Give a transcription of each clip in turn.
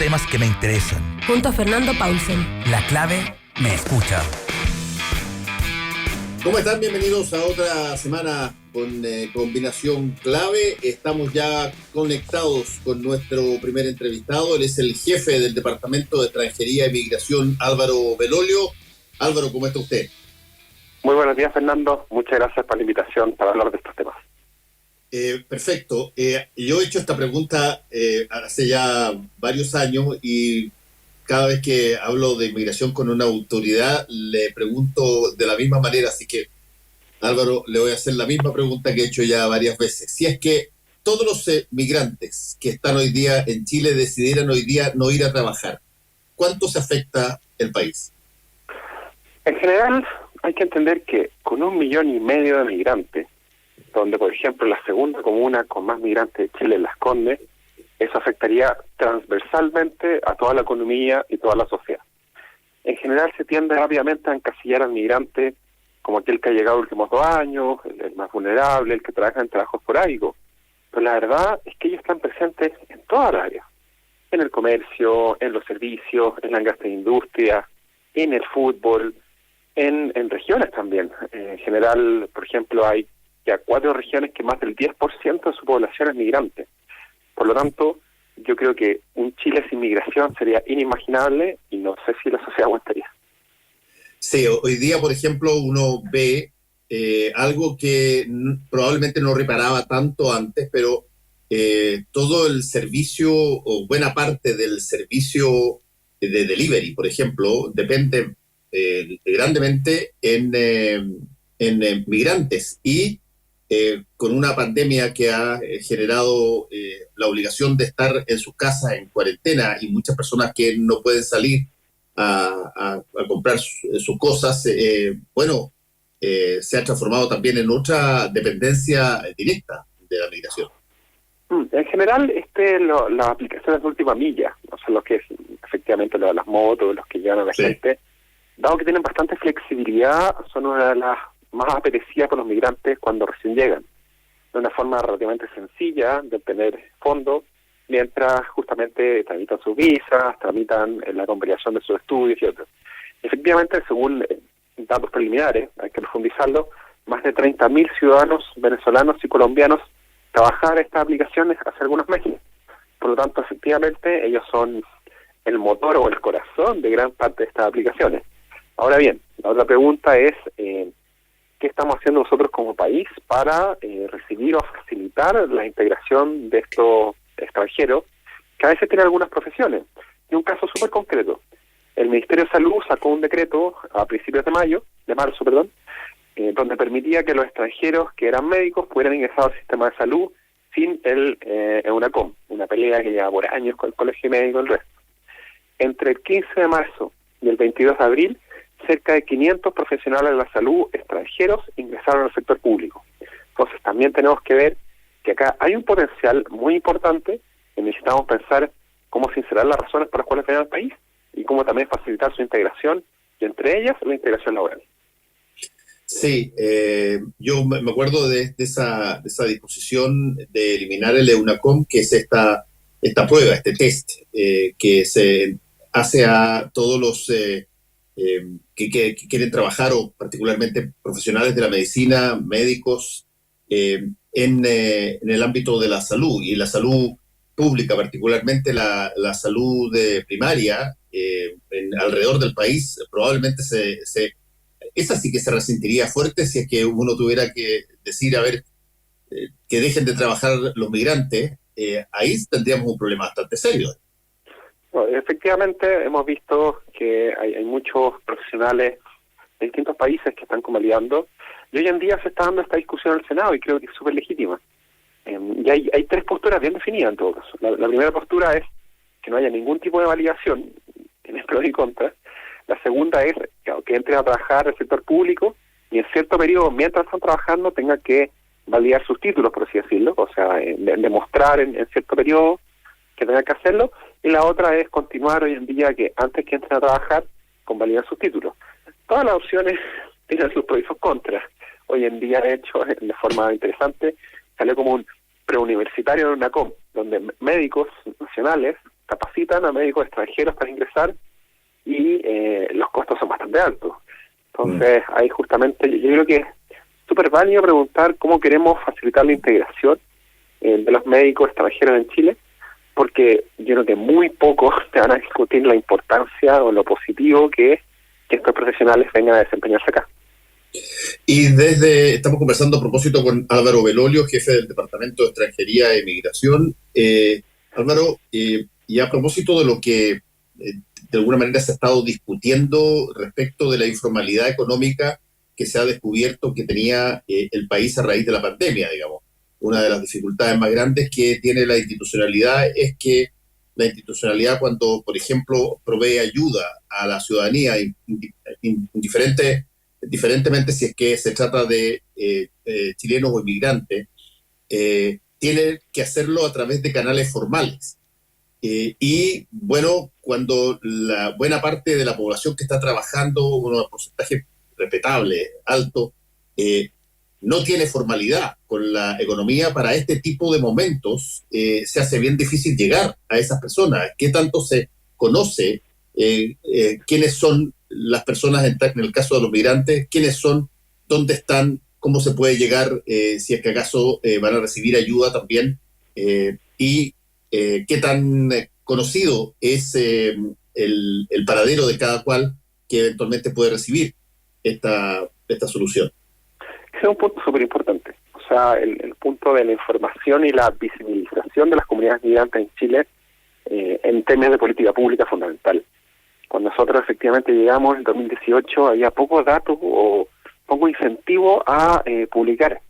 temas que me interesan. Junto a Fernando Paulsen. La clave me escucha. ¿Cómo están? Bienvenidos a otra semana con Combinación Clave. Estamos ya conectados con nuestro primer entrevistado. Él es el jefe del Departamento de Extranjería y Migración, Álvaro Belolio. Álvaro, ¿cómo está usted? Muy buenos días, Fernando. Muchas gracias por la invitación para hablar de estos temas. Perfecto. Yo he hecho esta pregunta hace ya varios años y cada vez que hablo de inmigración con una autoridad le pregunto de la misma manera, así que Álvaro, le voy a hacer la misma pregunta que he hecho ya varias veces. Si es que todos los migrantes que están hoy día en Chile decidieran hoy día no ir a trabajar, ¿cuánto se afecta el país? En general, hay que entender que con 1,5 millones de migrantes, donde por ejemplo la segunda comuna con más migrantes de Chile, Las Condes, eso afectaría transversalmente a toda la economía y toda la sociedad. En general se tiende rápidamente a encasillar al migrante como aquel que ha llegado los últimos 2 años, el más vulnerable, el que trabaja en trabajos esporádicos. Pero la verdad es que ellos están presentes en todas las áreas, en el comercio, en los servicios, en la gastroindustria, en el fútbol, en regiones también. En general, por ejemplo, hay ya 4 regiones que más del 10% de su población es migrante. Por lo tanto, yo creo que un Chile sin migración sería inimaginable y no sé si la sociedad aguantaría. Sí, hoy día, por ejemplo, uno ve algo que probablemente no reparaba tanto antes, pero todo el servicio, o buena parte del servicio de delivery, por ejemplo, depende grandemente en migrantes y con una pandemia que ha generado la obligación de estar en sus casas en cuarentena y muchas personas que no pueden salir a comprar sus cosas, se ha transformado también en otra dependencia directa de la migración. En general, las aplicaciones de última milla, o sea, lo que es efectivamente lo de las motos, los que llevan a la gente, dado que tienen bastante flexibilidad, son una de las más apetecidas por los migrantes cuando recién llegan, de una forma relativamente sencilla de obtener fondos, mientras justamente tramitan sus visas, tramitan la convalidación de sus estudios y otros. Efectivamente, según datos preliminares, hay que profundizarlo, más de 30.000 ciudadanos venezolanos y colombianos trabajaban en estas aplicaciones hace algunos meses. Por lo tanto, efectivamente, ellos son el motor o el corazón de gran parte de estas aplicaciones. Ahora bien, la otra pregunta es ¿qué estamos haciendo nosotros como país para recibir o facilitar la integración de estos extranjeros que a veces tienen algunas profesiones? Y un caso súper concreto. El Ministerio de Salud sacó un decreto a principios de marzo, donde permitía que los extranjeros que eran médicos pudieran ingresar al sistema de salud sin el EUNACOM, una pelea que lleva por años con el Colegio Médico y el resto. Entre el 15 de marzo y el 22 de abril, cerca de 500 profesionales de la salud extranjeros ingresaron al sector público. Entonces también tenemos que ver que acá hay un potencial muy importante y necesitamos pensar cómo sincerar las razones por las cuales vienen al país y cómo también facilitar su integración, y entre ellas la integración laboral. Sí, yo me acuerdo de esa disposición de eliminar el EUNACOM, que es esta prueba, este test que se hace a todos los que quieren trabajar, o particularmente profesionales de la medicina, médicos, en el ámbito de la salud, y la salud pública, particularmente la salud primaria, alrededor del país, probablemente esa sí que se resentiría fuerte si es que uno tuviera que decir, a ver, que dejen de trabajar los migrantes, ahí tendríamos un problema bastante serio. Bueno, efectivamente, hemos visto que hay muchos profesionales de distintos países que están convalidando, y hoy en día se está dando esta discusión en el Senado, y creo que es súper legítima. Y hay 3 posturas bien definidas en todo caso. La primera postura es que no haya ningún tipo de validación, tiene pros y contras. La segunda es que entren a trabajar en el sector público y en cierto periodo, mientras están trabajando, tengan que validar sus títulos, por así decirlo, o sea, demostrar en cierto periodo que tengan que hacerlo. Y la otra es continuar hoy en día que antes que entren a trabajar, convalidar sus títulos. Todas las opciones tienen sus pros y sus contras. Hoy en día, de hecho, de forma interesante, salió como un preuniversitario en UNACOM, donde médicos nacionales capacitan a médicos extranjeros para ingresar y los costos son bastante altos. Entonces, ahí justamente yo creo que es súper válido preguntar cómo queremos facilitar la integración de los médicos extranjeros en Chile, porque yo creo que muy pocos te van a discutir la importancia o lo positivo que es que estos profesionales vengan a desempeñarse acá. Y estamos conversando a propósito con Álvaro Belolio, jefe del Departamento de Extranjería e Migración. Álvaro, y a propósito de lo que de alguna manera se ha estado discutiendo respecto de la informalidad económica que se ha descubierto que tenía el país a raíz de la pandemia, digamos. Una de las dificultades más grandes que tiene la institucionalidad es que la institucionalidad, cuando, por ejemplo, provee ayuda a la ciudadanía, diferentemente si es que se trata de chilenos o inmigrantes, tiene que hacerlo a través de canales formales. Y bueno, cuando la buena parte de la población que está trabajando, un porcentaje respetable, alto, no tiene formalidad con la economía, para este tipo de momentos se hace bien difícil llegar a esas personas. ¿Qué tanto se conoce quiénes son las personas en el caso de los migrantes? ¿Quiénes son? ¿Dónde están? ¿Cómo se puede llegar? Si es que acaso van a recibir ayuda también. Y qué tan conocido es el paradero de cada cual que eventualmente puede recibir esta solución. Ese es un punto súper importante. O sea, el punto de la información y la visibilización de las comunidades migrantes en Chile en términos de política pública es fundamental. Cuando nosotros efectivamente llegamos en 2018 había pocos datos o poco incentivo a publicar.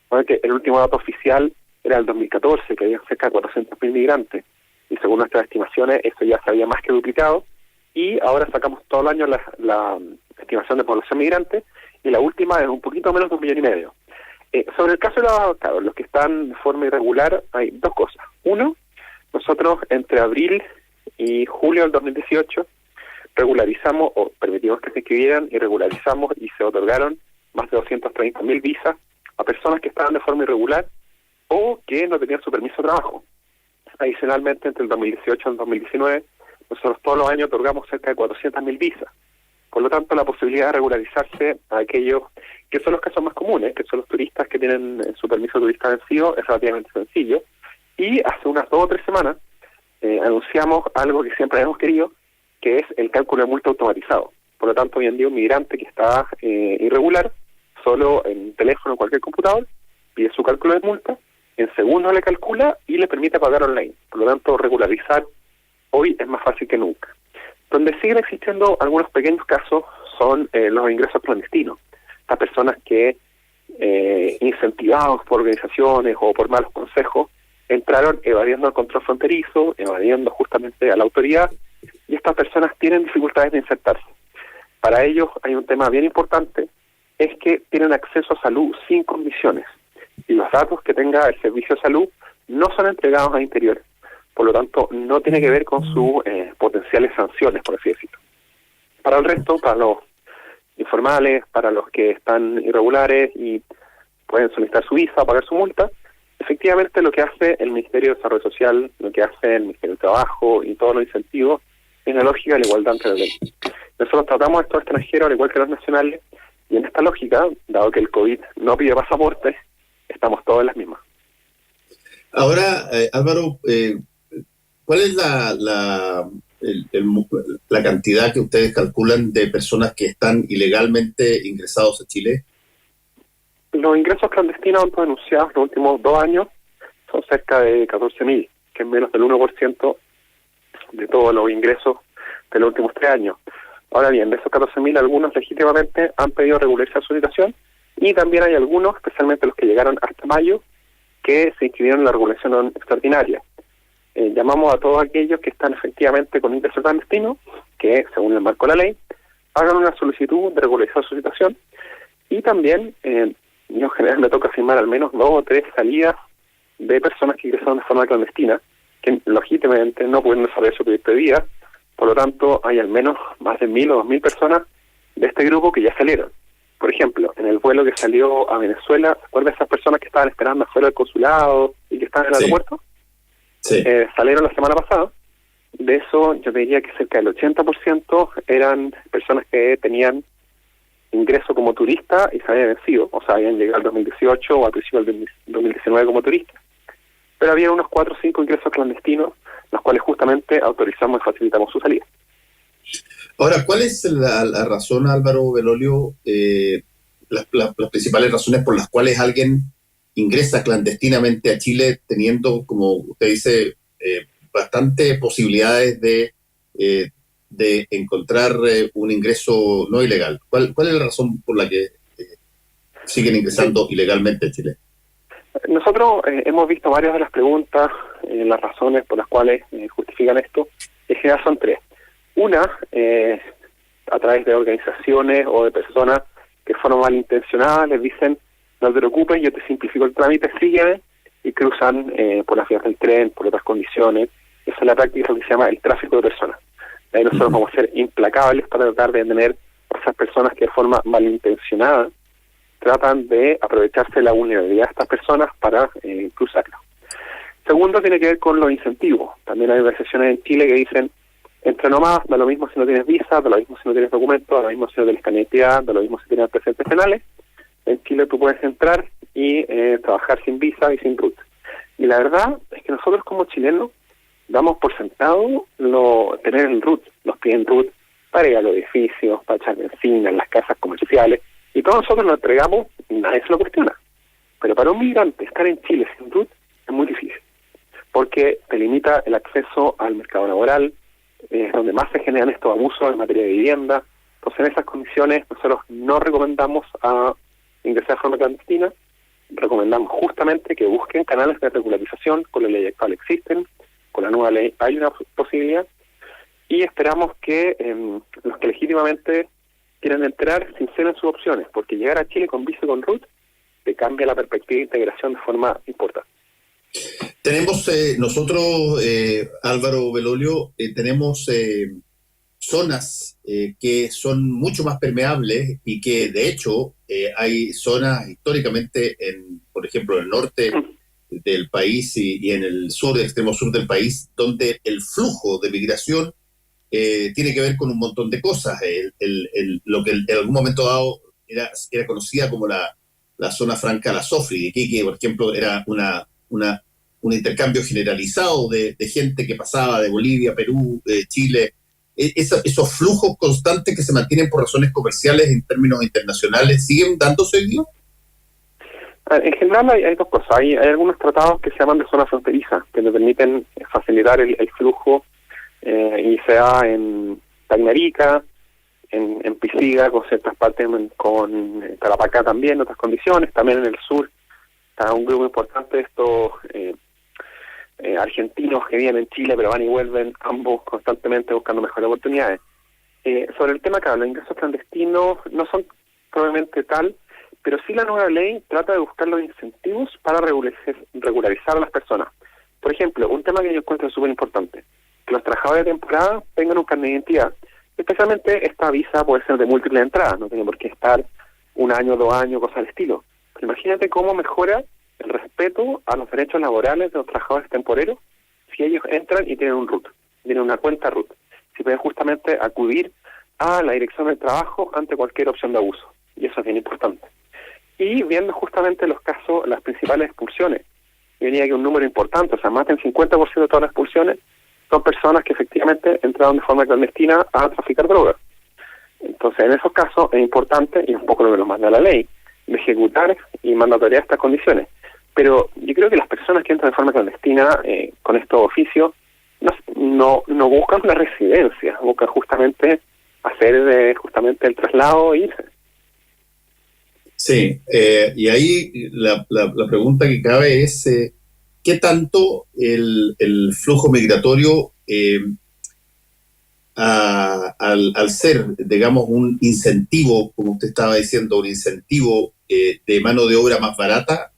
Bueno, que el último dato oficial era el 2014, que había cerca de 400.000 migrantes. Y según nuestras estimaciones, eso ya se había más que duplicado. Y ahora sacamos todo el año la estimación de población migrante, y la última es un poquito menos de 1,5 millones. Sobre el caso de los que están de forma irregular, hay dos cosas. Uno, nosotros entre abril y julio del 2018 regularizamos, o permitimos que se inscribieran, y regularizamos y se otorgaron más de 230.000 visas a personas que estaban de forma irregular o que no tenían su permiso de trabajo. Adicionalmente, entre el 2018 y el 2019, nosotros todos los años otorgamos cerca de 400.000 visas. Por lo tanto, la posibilidad de regularizarse a aquellos que son los casos más comunes, que son los turistas que tienen su permiso de turista vencido, es relativamente sencillo. Y hace unas 2 o 3 semanas anunciamos algo que siempre hemos querido, que es el cálculo de multa automatizado. Por lo tanto, hoy en día un migrante que está irregular, solo en teléfono o cualquier computador, pide su cálculo de multa, en segundos le calcula y le permite pagar online. Por lo tanto, regularizar hoy es más fácil que nunca. Donde siguen existiendo algunos pequeños casos son los ingresos clandestinos. Estas personas que, incentivados por organizaciones o por malos consejos, entraron evadiendo el control fronterizo, evadiendo justamente a la autoridad, y estas personas tienen dificultades de insertarse. Para ellos hay un tema bien importante, es que tienen acceso a salud sin condiciones, y los datos que tenga el servicio de salud no son entregados a Interior. Por lo tanto, no tiene que ver con sus potenciales sanciones, por así decirlo. Para el resto, para los informales, para los que están irregulares y pueden solicitar su visa o pagar su multa, efectivamente lo que hace el Ministerio de Desarrollo Social, lo que hace el Ministerio del Trabajo y todos los incentivos, es la lógica de la igualdad ante la ley. Nosotros tratamos a estos extranjeros al igual que a los nacionales, y en esta lógica, dado que el COVID no pide pasaporte, estamos todos en las mismas. Ahora, Álvaro, ¿cuál es la cantidad que ustedes calculan de personas que están ilegalmente ingresados a Chile? Los ingresos clandestinos denunciados en los últimos 2 años son cerca de 14.000, que es menos del 1% de todos los ingresos de los últimos 3 años. Ahora bien, de esos 14.000, algunos legítimamente han pedido regularizar su situación, y también hay algunos, especialmente los que llegaron hasta mayo, que se inscribieron en la regulación extraordinaria. Llamamos a todos aquellos que están efectivamente con ingreso clandestino, que según el marco de la ley, hagan una solicitud de regularizar su situación, y también, yo en general me toca firmar al menos 2 o 3 salidas de personas que ingresaron de forma clandestina, que legítimamente no pueden desarrollar su proyecto de vida. Por lo tanto, hay al menos más de 1.000 o 2.000 personas de este grupo que ya salieron. Por ejemplo, en el vuelo que salió a Venezuela, ¿se acuerdan de esas personas que estaban esperando afuera del consulado y que estaban en el aeropuerto? Sí. Salieron la semana pasada, De eso yo te diría que cerca del 80% eran personas que tenían ingreso como turista y se habían vencido, o sea, habían llegado al 2018 o al principio del 2019 como turista. Pero había unos 4 o 5 ingresos clandestinos, los cuales justamente autorizamos y facilitamos su salida. Ahora, ¿cuál es la razón, Álvaro Belolio, las principales razones por las cuales alguien ingresa clandestinamente a Chile teniendo, como usted dice, bastante posibilidades de encontrar un ingreso no ilegal? ¿Cuál es la razón por la que siguen ingresando ilegalmente a Chile? Nosotros hemos visto varias de las preguntas, las razones por las cuales justifican esto. En general son 3. Una, a través de organizaciones o de personas que fueron malintencionadas, les dicen, no te preocupes, yo te simplifico el trámite, sígueme, y cruzan por las vías del tren, por otras condiciones. Esa es la práctica que se llama el tráfico de personas. Ahí nosotros vamos a ser implacables para tratar de detener a esas personas que de forma malintencionada tratan de aprovecharse de la vulnerabilidad de estas personas para cruzarlo. Segundo, tiene que ver con los incentivos. También hay organizaciones en Chile que dicen, entra nomás, da lo mismo si no tienes visa, da lo mismo si no tienes documento, da lo mismo si no tienes carnet de identidad, da lo mismo si tienes antecedentes penales. En Chile tú puedes entrar y trabajar sin visa y sin RUT. Y la verdad es que nosotros como chilenos damos por sentado tener el RUT. Nos piden RUT para ir a los edificios, para echar benzina en las casas comerciales, y todos nosotros lo entregamos y nadie se lo cuestiona. Pero para un migrante estar en Chile sin RUT es muy difícil, porque te limita el acceso al mercado laboral, es donde más se generan estos abusos en materia de vivienda. Entonces, en esas condiciones nosotros no recomendamos a ingresar de forma clandestina, recomendamos justamente que busquen canales de regularización. Con la ley actual existen, con la nueva ley hay una posibilidad, y esperamos que los que legítimamente quieran entrar sinceren sus opciones, porque llegar a Chile con visa y con RUT te cambia la perspectiva de integración de forma importante. Tenemos nosotros, Álvaro Belolio, tenemos zonas que son mucho más permeables y que de hecho hay zonas históricamente, por ejemplo, en el norte del país y en el sur, extremo sur del país, donde el flujo de migración tiene que ver con un montón de cosas. Lo que en algún momento dado era conocida como la zona franca La Sofri de Iquique, por ejemplo, era un intercambio generalizado de gente que pasaba de Bolivia, Perú, Chile. Esos flujos constantes que se mantienen por razones comerciales en términos internacionales, ¿siguen dándose hoy día? En general hay dos cosas. Hay algunos tratados que se llaman de zona fronteriza, que le permiten facilitar el flujo, y sea en Tacna, en Pisiga, con ciertas partes, con Tarapacá también, en otras condiciones. También en el sur está un grupo importante de estos argentinos que viven en Chile, pero van y vuelven ambos constantemente buscando mejores oportunidades. Sobre el tema, claro, los ingresos clandestinos no son probablemente tal, pero sí la nueva ley trata de buscar los incentivos para regularizar a las personas. Por ejemplo, un tema que yo encuentro súper importante, que los trabajadores de temporada tengan un carnet de identidad. Especialmente esta visa puede ser de múltiples entradas, no tiene por qué estar 1 año, 2 años, cosas del estilo. Pero imagínate cómo mejora el respeto a los derechos laborales de los trabajadores temporeros si ellos entran y tienen un RUT, tienen una cuenta RUT, si pueden justamente acudir a la dirección del trabajo ante cualquier opción de abuso, y eso es bien importante. Y viendo justamente los casos, las principales expulsiones, yo diría que un número importante, o sea, más del 50% de todas las expulsiones son personas que efectivamente entraron de forma clandestina a traficar drogas. Entonces, en esos casos es importante, y un poco lo que nos manda la ley, de ejecutar y mandatoriar estas condiciones. Pero yo creo que las personas que entran de forma clandestina con estos oficios no buscan una residencia, buscan justamente hacer justamente el traslado e irse. Sí, y ahí la pregunta que cabe es ¿qué tanto el flujo migratorio al ser, digamos, un incentivo, como usted estaba diciendo, un incentivo de mano de obra más barata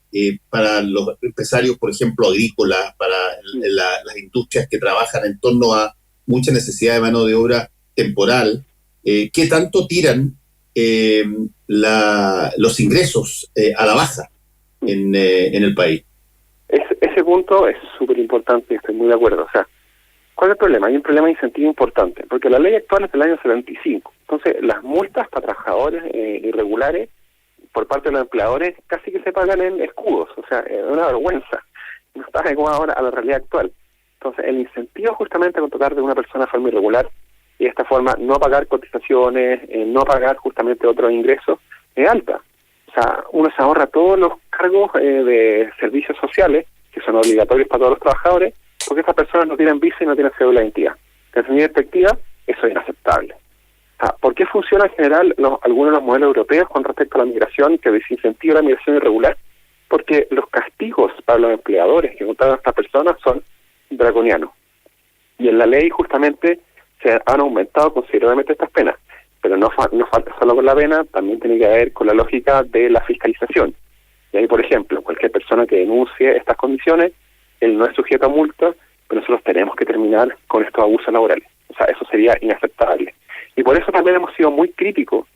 para los empresarios, por ejemplo, agrícolas, para las industrias que trabajan en torno a mucha necesidad de mano de obra temporal, ¿qué tanto tiran los ingresos a la baja en el país? Ese punto es súper importante y estoy muy de acuerdo. O sea, ¿Cuál es el problema? Hay un problema de incentivo importante, porque la ley actual es del año 75. Entonces, las multas para trabajadores irregulares por parte de los empleadores casi que se pagan en escudos, o sea, es una vergüenza. No está adecuado ahora a la realidad actual. Entonces, el incentivo justamente a contratar de una persona de forma irregular y de esta forma no pagar cotizaciones, no pagar justamente otros ingresos, es alta. O sea, uno se ahorra todos los cargos de servicios sociales, que son obligatorios para todos los trabajadores, porque estas personas no tienen visa y no tienen cédula de identidad. Desde mi perspectiva, eso es inaceptable. O sea, ¿por qué funciona en general algunos de los modelos europeos con respecto a la migración que desincentiva la migración irregular? Porque los castigos para los empleadores que contratan a estas personas son draconianos. Y en la ley justamente se han aumentado considerablemente estas penas. Pero no falta solo con la pena, también tiene que ver con la lógica de la fiscalización. Y ahí, por ejemplo, cualquier persona que denuncie estas condiciones, él no es sujeto a multa, pero nosotros tenemos que terminar con estos abusos laborales. O sea, eso sería inaceptable. Y por eso también hemos sido muy críticos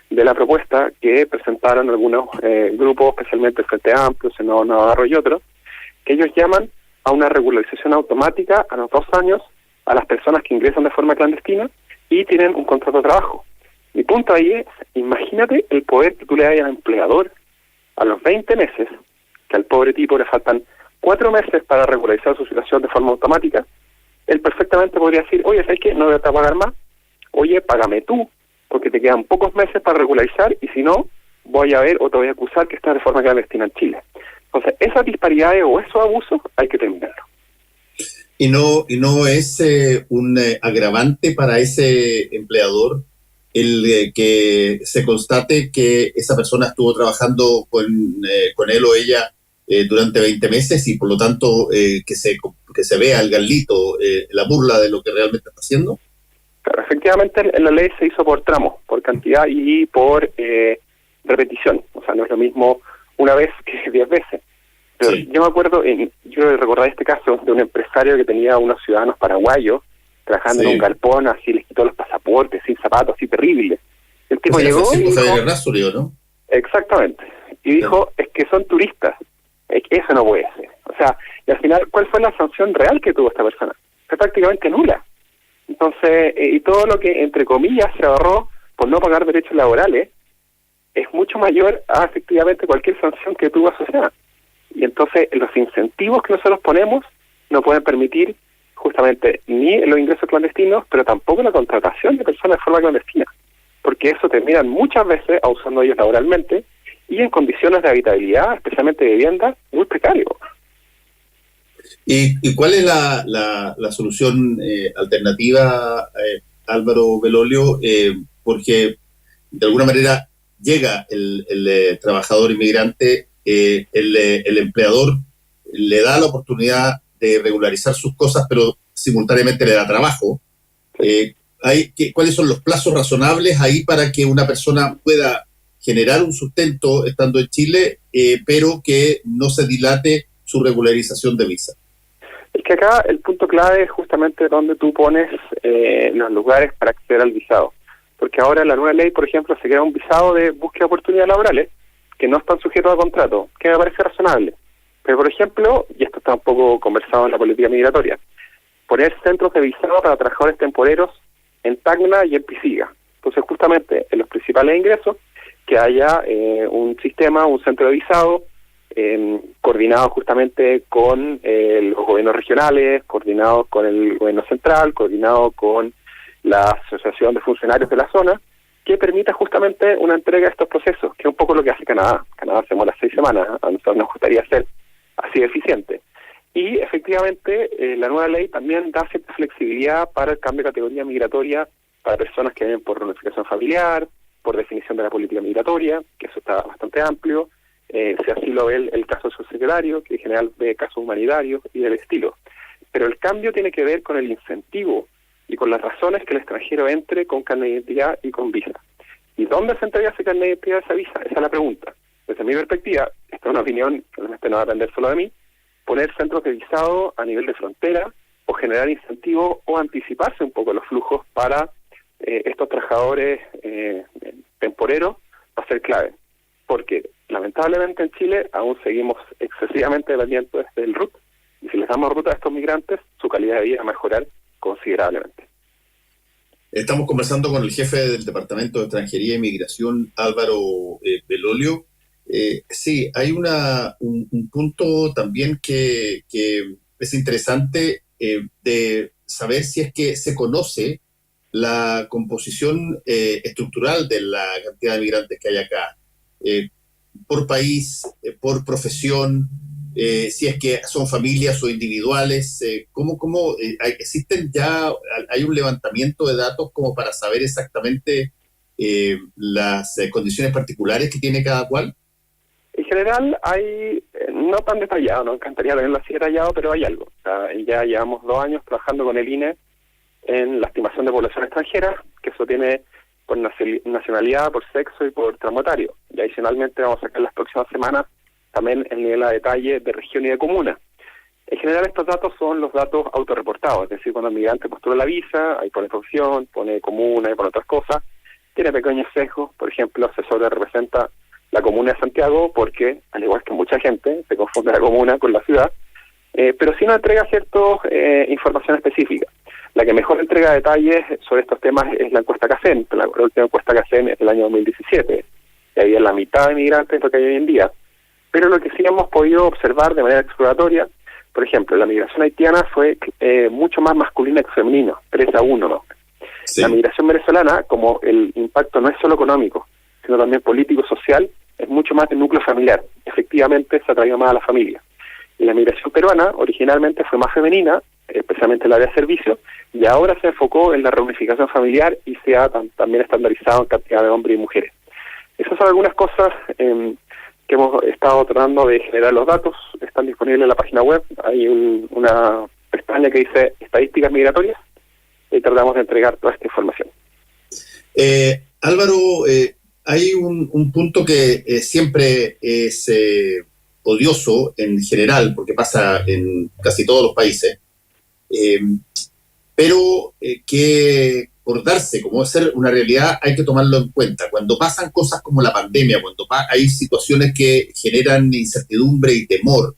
de la propuesta que presentaron algunos grupos, especialmente el Frente Amplio, Senado Navarro y otros, que ellos llaman a una regularización automática a los 2 años a las personas que ingresan de forma clandestina y tienen un contrato de trabajo. Mi punto ahí es, imagínate el poder que tú le das al empleador a los 20 meses, que al pobre tipo le faltan 4 meses para regularizar su situación de forma automática. Él perfectamente podría decir, oye, ¿sabes qué? No voy a pagar más. Oye, págame tú, porque te quedan pocos meses para regularizar y si no, voy a ver o te voy a acusar que estás de forma clandestina en Chile. Entonces, esas disparidades o esos abusos hay que terminarlos. Y no es un agravante para ese empleador el que se constate que esa persona estuvo trabajando con él o ella durante 20 meses y por lo tanto que se vea el garlito, la burla de lo que realmente está haciendo. Claro, efectivamente en la ley se hizo por tramos, por cantidad y por repetición. O sea, no es lo mismo una vez que 10 veces. Pero sí. Yo me acuerdo, yo recordaba este caso de un empresario que tenía unos ciudadanos paraguayos trabajando en un galpón, así les quitó los pasaportes, sin zapatos, así terrible. El tipo llegó y dijo, ¿no? Exactamente. Y dijo, es que son turistas, es que eso no puede ser. O sea, y al final, ¿cuál fue la sanción real que tuvo esta persona? Fue prácticamente nula. Entonces, y todo lo que, entre comillas, se ahorró por no pagar derechos laborales, es mucho mayor a, efectivamente, cualquier sanción que tuvo asociada. Y entonces, los incentivos que nosotros ponemos no pueden permitir justamente ni los ingresos clandestinos, pero tampoco la contratación de personas de forma clandestina, porque eso terminan muchas veces abusando de ellos laboralmente y en condiciones de habitabilidad, especialmente de vivienda, muy precario. ¿Y cuál es la solución alternativa, Álvaro Belolio? Porque de alguna manera llega el trabajador inmigrante, el empleador le da la oportunidad de regularizar sus cosas, pero simultáneamente le da trabajo. ¿Cuáles son los plazos razonables ahí para que una persona pueda generar un sustento estando en Chile, pero que no se dilate su regularización de visa? Es que acá el punto clave es justamente donde tú pones los lugares para acceder al visado. Porque ahora en la nueva ley, por ejemplo, se crea un visado de búsqueda de oportunidades laborales que no están sujetos a contrato, que me parece razonable. Pero, por ejemplo, y esto está un poco conversado en la política migratoria, poner centros de visado para trabajadores temporeros en Tacna y en Pisiga. Entonces, justamente, en los principales ingresos, que haya un sistema, un centro de visado, coordinado justamente con los gobiernos regionales, coordinado con el gobierno central, coordinado con la Asociación de Funcionarios de la zona, que permita justamente una entrega de estos procesos, que es un poco lo que hace Canadá. Canadá se demora 6 semanas, a nosotros nos gustaría ser así de eficiente. Y efectivamente la nueva ley también da cierta flexibilidad para el cambio de categoría migratoria para personas que vienen por reunificación familiar, por definición de la política migratoria, que eso está bastante amplio, si así lo ve el caso del subsecretario, que en general ve casos humanitarios y del estilo. Pero el cambio tiene que ver con el incentivo y con las razones que el extranjero entre con carnet de identidad y con visa. ¿Y dónde se entrega ese carnet de identidad, esa visa? Esa es la pregunta. Desde mi perspectiva, esta es una opinión, realmente no va a depender solo de mí, poner centros de visado a nivel de frontera o generar incentivos o anticiparse un poco los flujos para estos trabajadores temporeros va a ser clave. Porque lamentablemente en Chile aún seguimos excesivamente dependientes del RUT y si les damos ruta a estos migrantes, su calidad de vida va a mejorar considerablemente. Estamos conversando con el jefe del Departamento de Extranjería y Migración, Álvaro Belolio. Sí, hay un punto también que es interesante de saber si es que se conoce la composición estructural de la cantidad de migrantes que hay acá, por país, por profesión, si es que son familias o individuales, ¿cómo existen ya, hay un levantamiento de datos como para saber exactamente las condiciones particulares que tiene cada cual? En general hay, no tan detallado, nos encantaría tenerlo así detallado, pero hay algo. O sea, ya llevamos 2 años trabajando con el INE en la estimación de población extranjera, que eso tiene por nacionalidad, por sexo y por traumotario. Y adicionalmente vamos a sacar las próximas semanas también el nivel a detalle de región y de comuna. En general estos datos son los datos autorreportados, es decir, cuando el migrante postula la visa, ahí pone profesión, pone comuna y pone otras cosas, tiene pequeños sesgos, por ejemplo, se representa la comuna de Santiago porque, al igual que mucha gente, se confunde la comuna con la ciudad, pero sí nos entrega cierta información específica. La que mejor entrega detalles sobre estos temas es la encuesta CACEN. La última encuesta CACEN es del año 2017, y había la mitad de migrantes de lo que hay hoy en día. Pero lo que sí hemos podido observar de manera exploratoria, por ejemplo, la migración haitiana fue mucho más masculina que femenina, 3-1, ¿no? Sí. La migración venezolana, como el impacto no es solo económico, sino también político-social, es mucho más de núcleo familiar. Efectivamente, se ha traído más a la familia. Y la migración peruana originalmente fue más femenina, especialmente el área de servicios, y ahora se enfocó en la reunificación familiar y se ha también estandarizado en cantidad de hombres y mujeres. Esas son algunas cosas que hemos estado tratando de generar. Los datos están disponibles en la página web. Hay una pestaña que dice estadísticas migratorias y tratamos de entregar toda esta información. Álvaro, hay un punto que siempre es odioso en general, porque pasa en casi todos los países, pero que por darse como ser una realidad hay que tomarlo en cuenta. Cuando pasan cosas como la pandemia, cuando hay situaciones que generan incertidumbre y temor,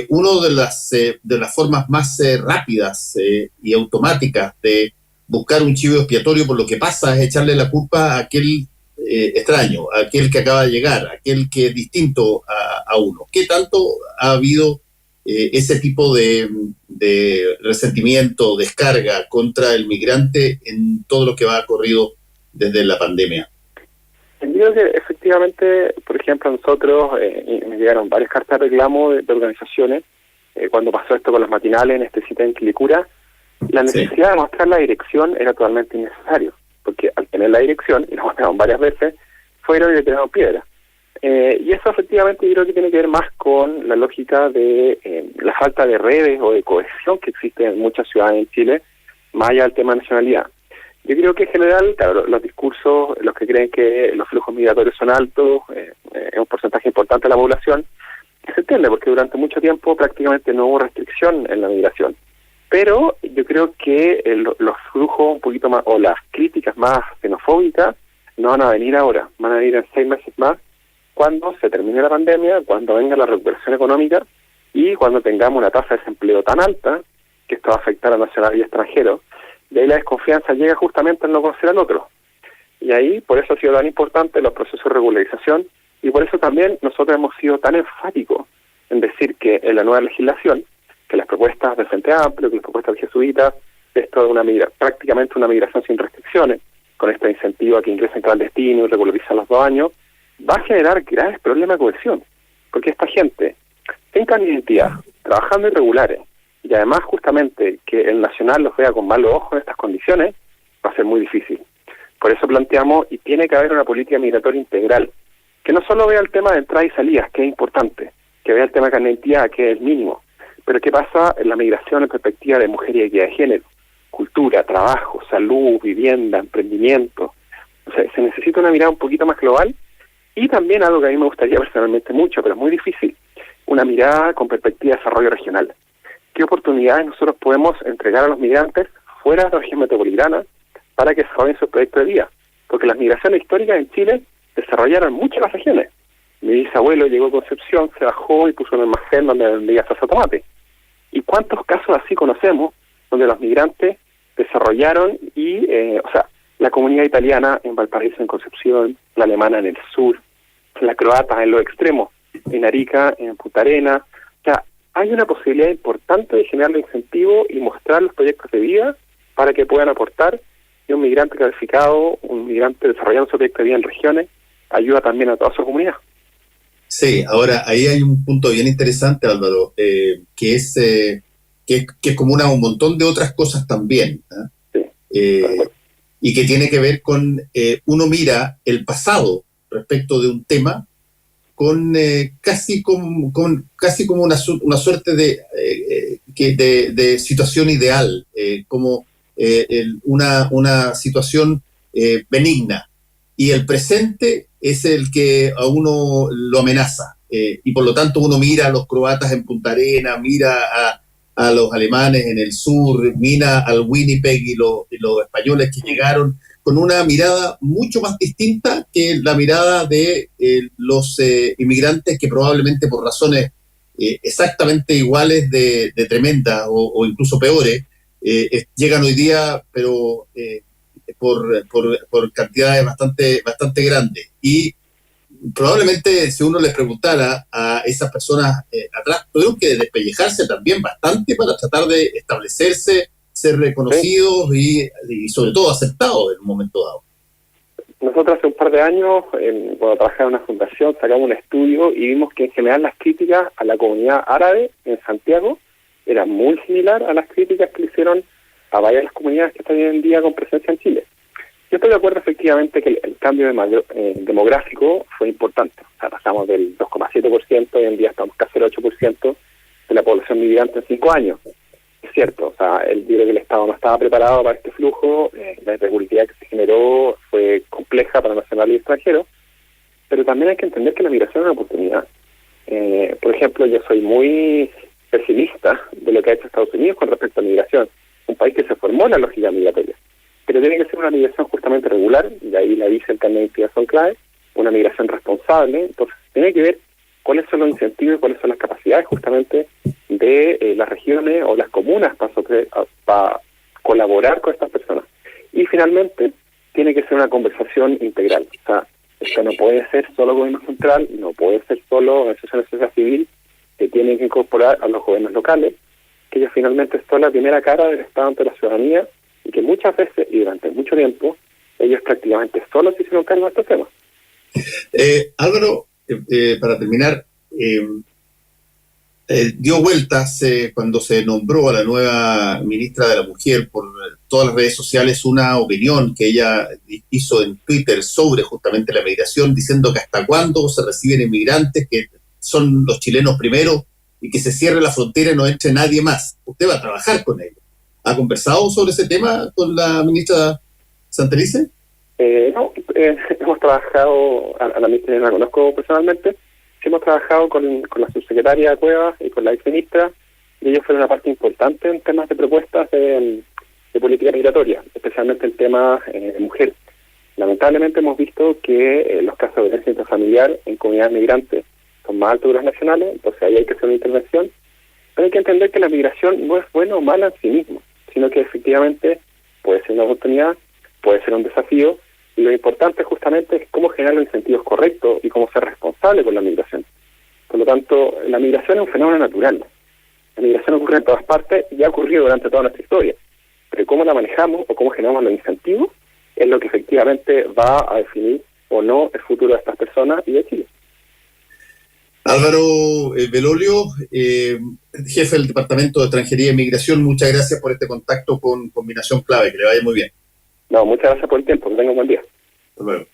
una de las formas más rápidas y automáticas de buscar un chivo expiatorio por lo que pasa es echarle la culpa a aquel extraño, a aquel que acaba de llegar, a aquel que es distinto a uno. ¿Qué tanto ha habido ese tipo de resentimiento, descarga contra el migrante en todo lo que va ocurrido desde la pandemia? Yo creo que efectivamente, por ejemplo, nosotros me llegaron varias cartas de reclamo de organizaciones cuando pasó esto con los matinales en este sitio en Quilicura. La necesidad de mostrar la dirección era totalmente innecesario, porque al tener la dirección, y lo mostraron varias veces, fueron y le tiraron piedra. Y eso efectivamente yo creo que tiene que ver más con la lógica de la falta de redes o de cohesión que existe en muchas ciudades en Chile, más allá del tema de nacionalidad. Yo creo que en general, claro, los discursos, los que creen que los flujos migratorios son altos, es un porcentaje importante de la población, se entiende porque durante mucho tiempo prácticamente no hubo restricción en la migración. Pero yo creo que los flujos un poquito más, o las críticas más xenofóbicas, no van a venir ahora, van a venir en 6 meses más, cuando se termine la pandemia, cuando venga la recuperación económica y cuando tengamos una tasa de desempleo tan alta que esto va a afectar a nacionales y extranjeros. De ahí la desconfianza llega justamente en no conocer al otro. Y ahí, por eso ha sido tan importante los procesos de regularización y por eso también nosotros hemos sido tan enfáticos en decir que en la nueva legislación, que las propuestas del Frente Amplio, que las propuestas del Jesuita, esto de prácticamente una migración sin restricciones, con este incentivo a que ingresen clandestinos y regularizar los 2 años, va a generar graves problemas de cohesión, porque esta gente tenga identidad, trabajando irregulares, y además justamente que el nacional los vea con malos ojos en estas condiciones, va a ser muy difícil. Por eso planteamos, y tiene que haber una política migratoria integral, que no solo vea el tema de entradas y salidas, que es importante, que vea el tema de identidad, que es el mínimo, pero qué pasa en la migración en perspectiva de mujer y equidad de género, cultura, trabajo, salud, vivienda, emprendimiento. O sea, se necesita una mirada un poquito más global. Y también algo que a mí me gustaría personalmente mucho, pero es muy difícil, una mirada con perspectiva de desarrollo regional. ¿Qué oportunidades nosotros podemos entregar a los migrantes fuera de la región metropolitana para que desarrollen sus proyectos de vida? Porque las migraciones históricas en Chile desarrollaron muchas las regiones. Mi bisabuelo llegó a Concepción, se bajó y puso un almacén donde vendía salsa tomate. ¿Y cuántos casos así conocemos donde los migrantes desarrollaron la comunidad italiana en Valparaíso, en Concepción, la alemana en el sur, la croata en los extremos, en Arica, en Punta Arenas. O sea, hay una posibilidad importante de generar incentivos y mostrar los proyectos de vida para que puedan aportar, y un migrante calificado, un migrante desarrollando su proyecto de vida en regiones, ayuda también a toda su comunidad. Sí, ahora ahí hay un punto bien interesante, Álvaro, que es como un montón de otras cosas también, ¿eh? Sí, y que tiene que ver con, uno mira el pasado respecto de un tema con casi como una suerte de situación ideal, como una situación benigna, y el presente es el que a uno lo amenaza, y por lo tanto uno mira a los croatas en Punta Arenas, mira a los alemanes en el sur, mira al Winnipeg y los españoles que llegaron con una mirada mucho más distinta que la mirada de los inmigrantes que probablemente por razones exactamente iguales de tremendas o incluso peores, llegan hoy día, pero por cantidades bastante grandes. Y probablemente si uno les preguntara a esas personas atrás, tuvieron que despellejarse también bastante para tratar de establecerse, ser reconocidos y sobre todo aceptados en un momento dado. Nosotros hace un par de años, cuando trabajaba en una fundación, sacamos un estudio y vimos que en general las críticas a la comunidad árabe en Santiago eran muy similar a las críticas que le hicieron a varias de las comunidades que están hoy en día con presencia en Chile. Yo estoy de acuerdo efectivamente que el cambio demográfico fue importante. O sea, pasamos del 2,7%, hoy en día estamos casi el 8% de la población migrante en 5 años. Es cierto, o sea, yo creo que el Estado no estaba preparado para este flujo, la irregularidad que se generó fue compleja para nacionales y extranjeros, pero también hay que entender que la migración es una oportunidad. Por ejemplo, yo soy muy pesimista de lo que ha hecho Estados Unidos con respecto a migración, un país que se formó en la lógica migratoria, pero tiene que ser una migración justamente regular, y ahí la dice el carnet de investigación clave, una migración responsable. Entonces tiene que ver cuáles son los incentivos y cuáles son las capacidades justamente de las regiones o las comunas para colaborar con estas personas. Y finalmente tiene que ser una conversación integral. O sea, esto no puede ser solo gobierno central, no puede ser solo organizaciones de sociedad civil, que tienen que incorporar a los gobiernos locales, que ellos finalmente son la primera cara del Estado ante la ciudadanía, y que muchas veces y durante mucho tiempo ellos prácticamente solos se hicieron cargo de estos temas. Álvaro, para terminar, dio vueltas cuando se nombró a la nueva ministra de la Mujer por todas las redes sociales una opinión que ella hizo en Twitter sobre justamente la migración, diciendo que hasta cuándo se reciben inmigrantes, que son los chilenos primero y que se cierre la frontera y no entre nadie más. Usted va a trabajar con ellos. ¿Ha conversado sobre ese tema con la ministra Santelice? No, hemos trabajado, a la ministra la conozco personalmente, sí hemos trabajado con la subsecretaria Cuevas y con la exministra, y ellos fueron una parte importante en temas de propuestas de política migratoria, especialmente el tema de mujer. Lamentablemente hemos visto que los casos de violencia intrafamiliar en comunidades migrantes son más altos que los nacionales, entonces ahí hay que hacer una intervención, pero hay que entender que la migración no es buena o mala en sí misma, sino que efectivamente puede ser una oportunidad, puede ser un desafío, y lo importante justamente es cómo generar los incentivos correctos y cómo ser responsable con la migración. Por lo tanto, la migración es un fenómeno natural. La migración ocurre en todas partes y ha ocurrido durante toda nuestra historia. Pero cómo la manejamos o cómo generamos los incentivos es lo que efectivamente va a definir o no el futuro de estas personas y de Chile. Álvaro Belolio, jefe del Departamento de Extranjería e Inmigración, muchas gracias por este contacto con Combinación Clave, que le vaya muy bien. No, muchas gracias por el tiempo, que tenga un buen día. Hasta luego.